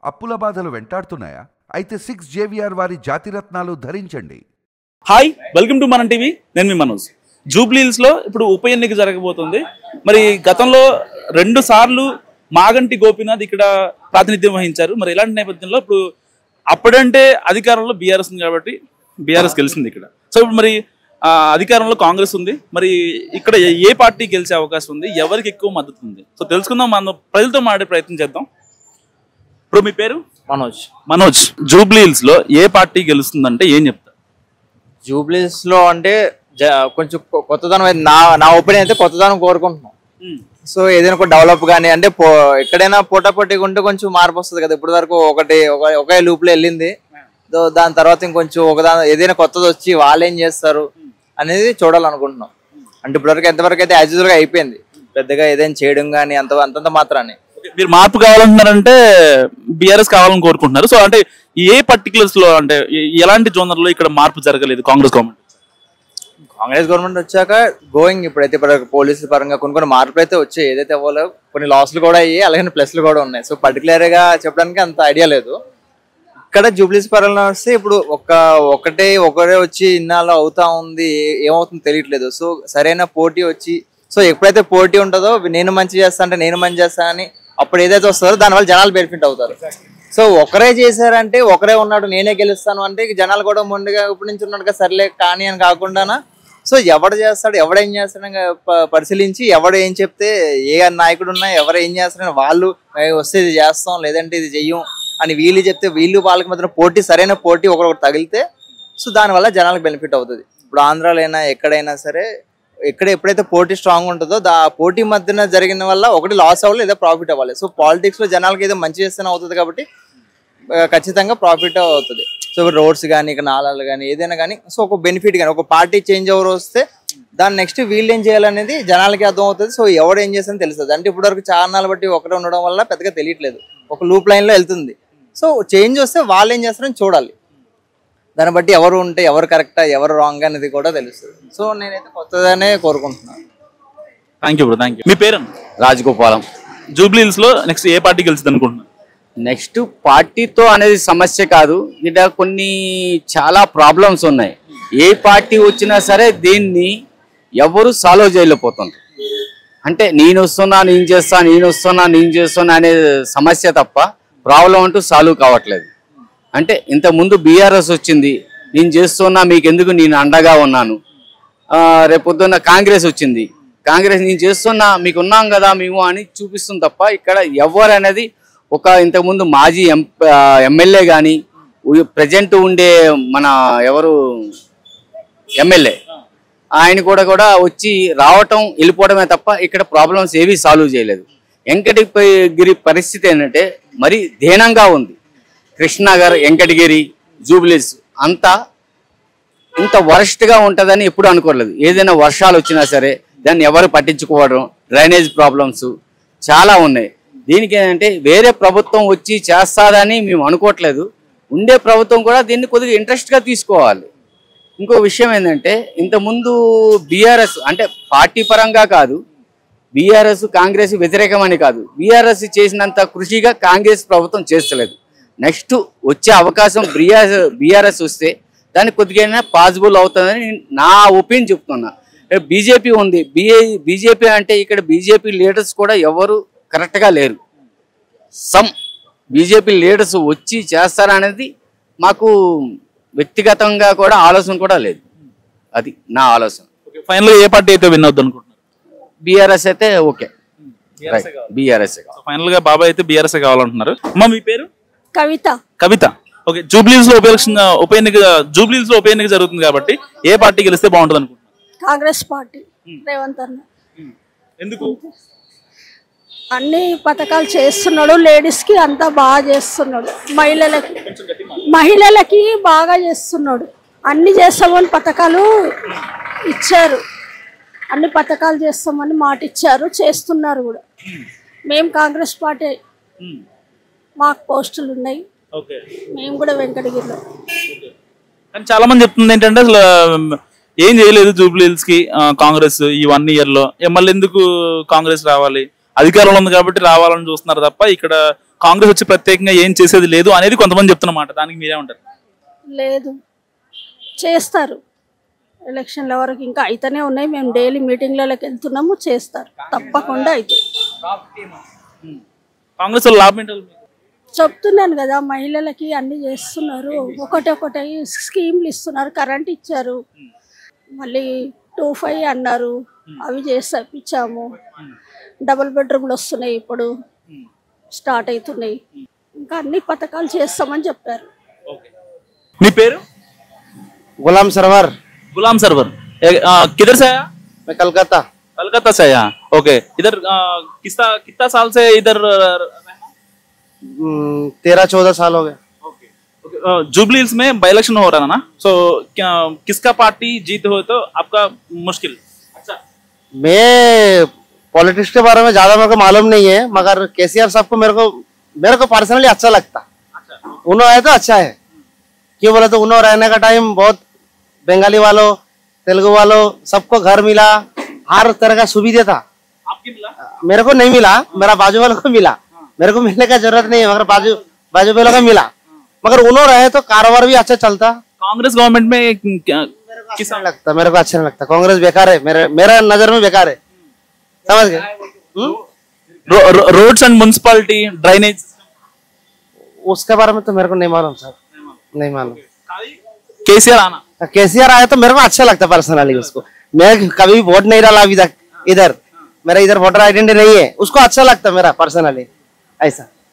అప్పుల బాధలు వెంటాడుతున్నాయా? అయితే 6 JVR వారి జాతిరత్నాలు ధరించండి. హాయ్, వెల్కమ్ టు మన టీవీ. నేను మీ మనోజ్. జూబ్లీ హిల్స్ లో ఇప్పుడు ఉప ఎన్నిక జరగబోతుంది. మరి గతంలో 2 సార్లు మాగంటి గోపీనాథ్ ఇక్కడ ప్రాతినిధ్యం వహించారు. మరి ఇలాంటి నేపథ్యంలో ఇప్పుడు అప్పుడంటే అధికారంలో బీఆర్ఎస్ ఉంది కాబట్టి బీఆర్ఎస్ గెలిచింది ఇక్కడ. సో ఇప్పుడు మరి అధికారంలో కాంగ్రెస్ ఉంది. మరి ఇక్కడ ఏ పార్టీ గెలిచే అవకాశం ఉంది, ఎవరికి ఎక్కువ మద్దతు ఉంది? సో తెలుసుకుందాం, మనం ప్రజలతో మాట్లాడే ప్రయత్నం చేద్దాం. ఇప్పుడు మీ పేరు? మనోజ్. జూబ్లీ హిల్స్ లో ఏ పార్టీ గెలుస్తుందంటే ఏం చెప్తారు? జూబ్లీ హిల్స్ లో అంటే కొంచెం కొత్తదనం, నా ఒపీనియన్ అయితే కొత్తదనం కోరుకుంటున్నాం. సో ఏదైనా ఒక డెవలప్ కానీ అంటే ఎక్కడైనా పోటాపోటీగా ఉంటే కొంచెం మార్పు వస్తుంది కదా. ఇప్పటి వరకు ఒకే లూప్ లో వెళ్ళింది. దాని తర్వాత ఇంకొంచెం ఏదైనా కొత్తది వచ్చి వాళ్ళు ఏం చేస్తారు అనేది చూడాలనుకుంటున్నాం. అంటే ఇప్పటివరకు ఎంతవరకు అయితే యాజ్ యూజువల్ గా అయిపోయింది, పెద్దగా ఏదైనా చేయడం కానీ అంతంత మాత్రాన్ని. మీరు మార్పు కావాలంటున్నారంటే బీఆర్ఎస్ కావాలని కోరుకుంటున్నారు. సో అంటే ఏ పర్టికులర్స్ లో, అంటే ఎలాంటి జోనర్ లో ఇక్కడ మార్పు జరగలేదు కాంగ్రెస్ గవర్నమెంట్ వచ్చాక గోయింగ్ ఇప్పుడైతే పోలీసుల పరంగా కొన్ని మార్పులు అయితే వచ్చాయి. ఏదైతే అవ్వాలో కొన్ని లాస్లు కూడా అయ్యాయి, అలాగే ప్లస్లు కూడా ఉన్నాయి. సో పర్టికులర్ గా చెప్పడానికి అంత ఐడియా లేదు. ఇక్కడ జూబ్లీస్ పరంగా వస్తే ఇప్పుడు ఒకరే వచ్చి ఇన్నాళ్ళు అవుతా ఉంది, ఏమవుతుందో తెలియట్లేదు. సో సరైన పోటీ వచ్చి, సో ఎప్పుడైతే పోటీ ఉంటుందో నేను మంచి చేస్తా అంటే నేను మంచి చేస్తా అని అప్పుడు ఏదైతే వస్తుందో దానివల్ల జనాలు బెనిఫిట్ అవుతారు. సో ఒకరే చేశారంటే ఒకరే ఉన్నాడు నేనే గెలుస్తాను అంటే జనాలు కూడా ముందుగా ఇప్పటి నుంచి ఉన్నట్టుగా సర్లే కానీ అని కాకుండా, సో ఎవడు చేస్తాడు ఎవడేం చేస్తాడని పరిశీలించి ఎవడు ఏం చెప్తే ఏ నాయకుడు ఉన్నా ఎవరు ఏం చేస్తారని వాళ్ళు వస్తే ఇది చేస్తాం లేదంటే ఇది చెయ్యం అని వీళ్ళు చెప్తే వాళ్ళకి మాత్రం పోటీ, సరైన పోటీ ఒకరొకరు తగిలితే సో దానివల్ల జనాలకు బెనిఫిట్ అవుతుంది. ఇప్పుడు ఆంధ్రాలో అయినా ఎక్కడైనా సరే ఎప్పుడైతే పోటీ స్ట్రాంగ్ ఉంటుందో పోటీ మధ్యన జరిగిన వల్ల ఒకటి లాస్ అవ్వాలి లేదా ప్రాఫిట్ అవ్వాలి. సో పాలిటిక్స్ లో జనాలకి ఏదో మంచి చేస్తేనే అవుతుంది కాబట్టి ఖచ్చితంగా ప్రాఫిట్ అవుతుంది. సో రోడ్స్ కానీ ఇక నాలాలు కానీ ఏదైనా కానీ సో ఒక బెనిఫిట్ కానీ ఒక పార్టీ చేంజ్ ఓవర్ వస్తే దాన్ని నెక్స్ట్ వీళ్ళు ఏం చేయాలనేది జనాలకి అర్థం అవుతుంది. సో ఎవడు ఏం చేస్తారని తెలుస్తుంది. అంటే ఇప్పటివరకు చారణాలు బట్టి ఒకటే ఉండడం వల్ల పెద్దగా తెలియట్లేదు, ఒక లూప్ లైన్ లో వెళ్తుంది. సో చేంజ్ వస్తే వాళ్ళు ఏం చేస్తారని చూడాలి. దాన్ని బట్టి ఎవరు ఉంటే ఎవరు కరెక్టా ఎవరు రాంగ్ అనేది కూడా తెలుస్తుంది. సో నేనైతే కొత్తగానే కోరుకుంటున్నాను. Thank you bro, thank you. మీ పేరు? రాజగోపాలం. జూబ్లీ హిల్స్ లో నెక్స్ట్ ఏ పార్టీ గెలుస్తుంది అనుకుంటున్నారు? నెక్స్ట్ పార్టీతో అనేది సమస్య కాదు, ఇక్కడ కొన్ని చాలా ప్రాబ్లమ్స్ ఉన్నాయి. ఏ పార్టీ వచ్చినా సరే దీన్ని ఎవరు సాల్వ్ చేయలేకపోతున్నారు. అంటే నేను వస్తున్నా నేను చేస్తున్నా అనే సమస్య తప్ప ప్రాబ్లం అంటూ సాల్వ్ కావట్లేదు. అంటే ఇంతకుముందు బీఆర్ఎస్ వచ్చింది, నేను చేస్తున్నా మీకు ఎందుకు నేను అండగా ఉన్నాను. రేపొద్దున్న కాంగ్రెస్ వచ్చింది, కాంగ్రెస్ నేను చేస్తున్నా మీకు ఉన్నాం కదా మేము అని చూపిస్తుంది తప్ప ఇక్కడ ఎవరు అనేది ఒక ఇంతకుముందు మాజీ ఎమ్మెల్యే కానీ ప్రజెంట్ ఉండే మన ఎవరు ఎమ్మెల్యే ఆయన కూడా వచ్చి రావటం వెళ్ళిపోవడమే తప్ప ఇక్కడ ప్రాబ్లమ్స్ ఏవి సాల్వ్ చేయలేదు. వెంకటగిరి పరిస్థితి ఏంటంటే మరి దీనంగా ఉంది. కృష్ణనగర్, వెంకటగిరి, జూబ్లీస్ అంతా ఇంత వరస్ట్గా ఉంటుందని ఎప్పుడు అనుకోలేదు. ఏదైనా వర్షాలు వచ్చినా సరే దాన్ని ఎవరు పట్టించుకోవడం, డ్రైనేజ్ ప్రాబ్లమ్స్ చాలా ఉన్నాయి. దీనికి ఏంటంటే వేరే ప్రభుత్వం వచ్చి చేస్తాదని మేము అనుకోవట్లేదు. ఉండే ప్రభుత్వం కూడా దీన్ని కొద్దిగా ఇంట్రెస్ట్గా తీసుకోవాలి. ఇంకో విషయం ఏంటంటే ఇంతకుముందు బీఆర్ఎస్ అంటే పార్టీ పరంగా కాదు, బీఆర్ఎస్ కాంగ్రెస్ వ్యతిరేకమని కాదు, బీఆర్ఎస్ చేసినంత కృషిగా కాంగ్రెస్ ప్రభుత్వం చేస్తలేదు. నెక్స్ట్ వచ్చే అవకాశం బీఆర్ఎస్ వస్తే దానికి కొద్దిగా పాసిబుల్ అవుతుందని నా ఒపీనియన్ చెప్తున్నా. బీజేపీ ఉంది, బీజేపీ అంటే ఇక్కడ బీజేపీ లీడర్స్ కూడా ఎవరు కరెక్ట్గా లేరు. బీజేపీ లీడర్స్ వచ్చి చేస్తారనేది మాకు వ్యక్తిగతంగా కూడా ఆలోచన కూడా లేదు. అది నా ఆలోచన. ఫైనల్ ఏ పార్టీ అయితే విన్ అవుతుంది అనుకుంటున్నారు? బీఆర్ఎస్ అయితే ఓకే, బీఆర్ఎస్ ఫైనల్ గా. బాబాయ్ అయితే బీఆర్ఎస్ కావాలంటున్నారు. అమ్మా మీ పేరు? కవిత. ఓకే, జూబ్లీ హిల్స్ లో ఉప ఎన్నిక జరుగుతుంది కాబట్టి ఏ పార్టీ గెలిస్తే బాగుంటుంది అనుకుంటున్నారు? కాంగ్రెస్ పార్టీ, రేవంత్ అన్న. ఎందుకు? అన్ని పథకాలు చేస్తున్నాడు, లేడీస్ కి అంతా బాగా చేస్తున్నాడు, మహిళలకి బాగా చేస్తున్నాడు. అన్ని చేస్తామని పథకాలు ఇచ్చారు, అన్ని పథకాలు చేస్తామని మాట ఇచ్చారు, చేస్తున్నారు కూడా. మేము కాంగ్రెస్ పార్టీ, మాకు పోస్టులు ఉన్నాయి, మేము కూడా వెంకటగిరిలో. కానీ చాలా మంది చెప్తుంది ఏంటంటే అసలు ఏం చేయలేదు జూబ్లీ హిల్స్ కి కాంగ్రెస్ ఈ 1 year లో. మళ్ళీ ఎందుకు కాంగ్రెస్ రావాలి, అధికారంలో ఉంది కాబట్టి రావాలని చూస్తున్నారు తప్ప ఇక్కడ కాంగ్రెస్ వచ్చి ప్రత్యేకంగా ఏం చేసేది లేదు అనేది కొంతమంది చెప్తున్నమాట, దానికి మీరేమంటారు? లేదు, చేస్తారు. ఎలక్షన్ల వరకు ఇంకా అయితేనే ఉన్నాయి. మేము డైలీ మీటింగ్లలోకి వెళ్తున్నాము, చేస్తారు తప్పకుండా. అయితే కాంగ్రెస్ లాభం ఏంటో చెప్తున్నాను కదా, మహిళలకి అన్ని చేస్తున్నారు. ఒకటి స్కీమ్లు ఇస్తున్నారు, కరెంట్ ఇచ్చారు, మళ్ళీ 25 అన్నారు, అవి చేసి ఇచ్చాము. డబుల్ బెడ్రూమ్లు వస్తున్నాయి, ఇప్పుడు స్టార్ట్ అవుతున్నాయి. ఇంకా అన్ని పథకాలు చేస్తామని చెప్పారు. మీ పేరు? गुलाम सरवर। गुलाम सरवर। किधर से आया? मैं कलकत्ता। कलकत्ता से आया। ओके, इधर कितना साल से इधर? 13-14 साल हो गए। जुबली हिल्स में बाई इलेक्शन हो रहा है ना, सो किसका पार्टी जीत हो तो आपका मुश्किल? अच्छा, मैं पॉलिटिक्स के बारे में ज्यादा मेरे को मालूम नहीं है, मगर केसीआर साहब को मेरे को पर्सनली अच्छा लगता। उन्होंने आए तो अच्छा है, क्यों बोले तो उन्होंने रहने का टाइम बहुत बंगाली वालों, तेलुगु वालों सबको घर मिला, हर तरह का सुविधा था। आपकी मिला? मेरे को नहीं मिला, मेरा बाजू वालों को मिला। मेरे को मिलने का जरूरत नहीं है, मगर बाजू वालों को मिला। मगर उन्होंने रहे तो कारोबार भी अच्छा चलता। कांग्रेस गवर्नमेंट में किसान लगता, मेरे को अच्छा नहीं लगता। कांग्रेस बेकार है, मेरा नजर में बेकार है, समझ गए? रोड्स एंड म्युनिसिपैलिटी ड्रेनेज, उसके बारे में तो मेरे को नहीं मालूम सर, नहीं मालूम। केसीआर आना, केसीआर आया तो मेरे को अच्छा लगता पर्सनली उसको। मैं कभी वोट नहीं डाला अभी तक इधर, मेरा इधर वोटर आइडेंटिटी नहीं है, उसको अच्छा लगता मेरा पर्सनली ऐसा।